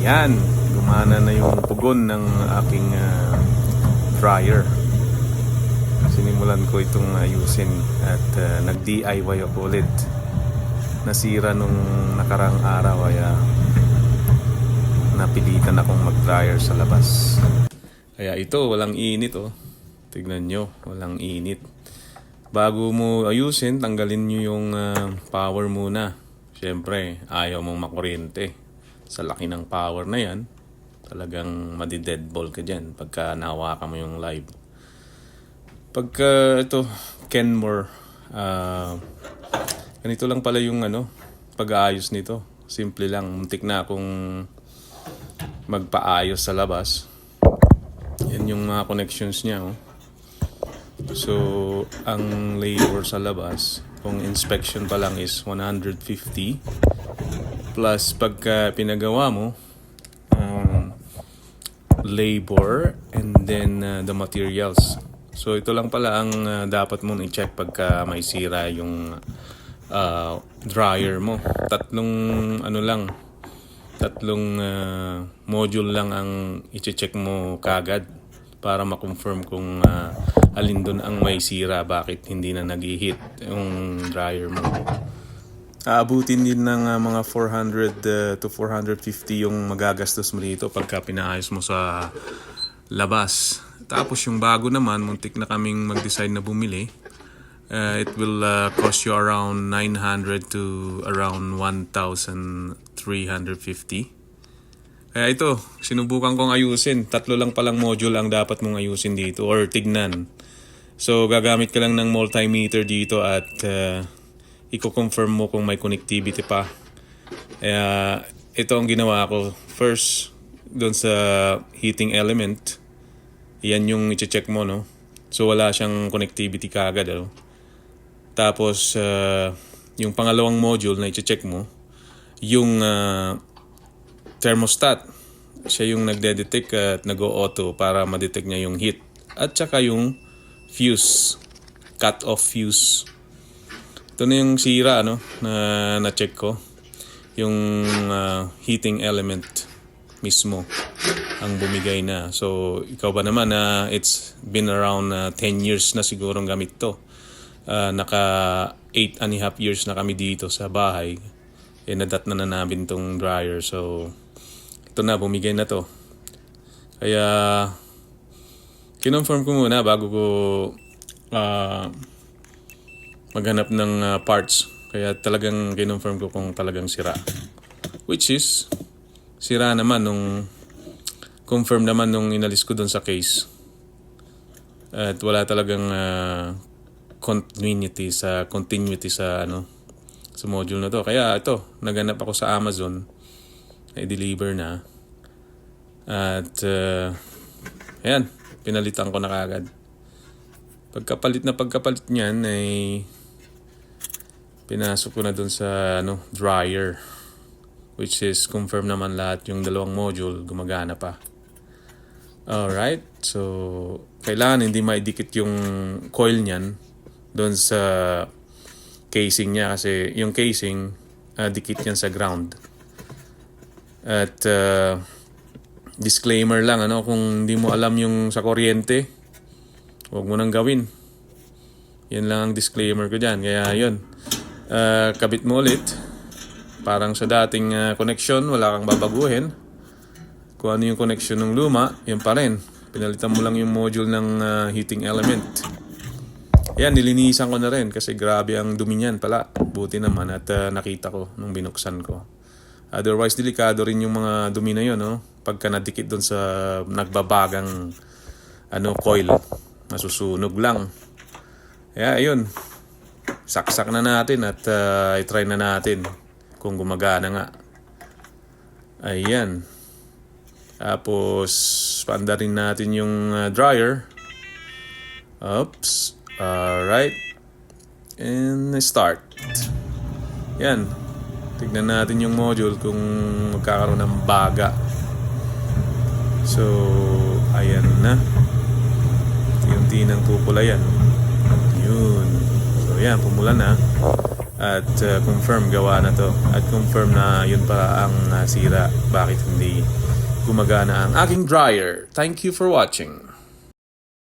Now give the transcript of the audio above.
Yan, gumana na yung pugon ng aking dryer. Sinimulan ko itong ayusin at nag-DIY ako ulit. Nasira nung nakarang araw kaya napilitan akong mag-dryer sa labas. Kaya ito, walang init oh. Tignan nyo, walang init. Bago mo ayusin, tanggalin nyo yung power muna. Siyempre, ayaw mong makuryente. Sa laki ng power na yan, talagang madi-deadball ka dyan pagka nahawakan mo yung live. Pagka ito, Kenmore, ganito lang pala yung pag-aayos nito. Simple lang, muntik na akong magpaayos sa labas. Yan yung mga connections niya. Oh. So, ang labor sa labas, kung inspection pa lang is 150. Plus, pagka pinagawa mo, labor and then the materials. So, ito lang pala ang dapat mong i-check pagka may sira yung dryer mo. Tatlong module lang ang i-check mo kagad para ma-confirm kung alin doon ang may sira, bakit hindi na nag-hit yung dryer mo. Aabutin din ng mga 400 to 450 yung magagastos mo dito pagka pinaayos mo sa labas. Tapos yung bago naman, muntik na kaming mag-decide na bumili. It will cost you around 900 to around 1,350. Kaya ito, sinubukan kong ayusin. 3 lang palang module ang dapat mong ayusin dito or tignan. So gagamit ka lang ng multimeter dito at i-confirm mo kung may connectivity pa. Kaya ito ang ginawa ko. First, doon sa heating element, yan yung i-check mo, no? So wala siyang connectivity kaagad, ano? Tapos yung pangalawang module na i-check mo, yung thermostat. Siya yung nagde-detect at nag-o-auto para ma-detect niya yung heat. At saka yung fuse, cut-off fuse. Ito na yung sira na check ko. Yung heating element mismo ang bumigay na. So ikaw ba naman it's been around 10 years na sigurong gamit to. Naka 8.5 years na kami dito sa bahay. Nadat na namin tong dryer. So ito na, bumigay na to. Kaya kinonfirm ko muna bago ko maghanap ng parts. Kaya talagang kinonfirm ko kung talagang sira. Which is, sira naman confirm naman nung inalis ko dun sa case. At wala talagang continuity sa sa module na to. Kaya ito, naghanap ako sa Amazon. I-deliver na. At ayan, pinalitan ko na kagad. Pagkapalit niyan ay pinasok ko na dun sa dryer, which is confirm naman lahat yung dalawang module gumagana pa. Alright, so kailangan hindi maidikit yung coil niyan dun sa casing niya kasi yung casing dikit yan sa ground. At disclaimer lang, kung hindi mo alam yung sa kuryente, huwag mo nang gawin. Yan lang ang disclaimer ko dyan. Kaya yun, kabit mo ulit. Parang sa dating connection, wala kang babaguhin. Kung ano yung connection ng luma, yun pa rin. Pinalitan mo lang yung module ng heating element. Yan, nilinisan ko na rin kasi grabe ang dumi niyan pala. Buti naman at nakita ko nung binuksan ko. Otherwise, delikado rin yung mga dumi na yun, pagka nadikit doon sa nagbabagang coil. Masusunog lang. Kaya yun, saksak na natin at i-try na natin kung gumagana nga. Ayan. Tapos, paanda rin natin yung dryer. Oops. Alright. And start. Yan. Tignan natin yung module kung magkakaroon ng baga. So, ayan na. Unti-unti nang pupula yan. Yun. So, yan. Pumula na. at confirm gawa na to at confirm na yun pa ang sira, bakit hindi gumagana ang aking dryer. Thank you for watching.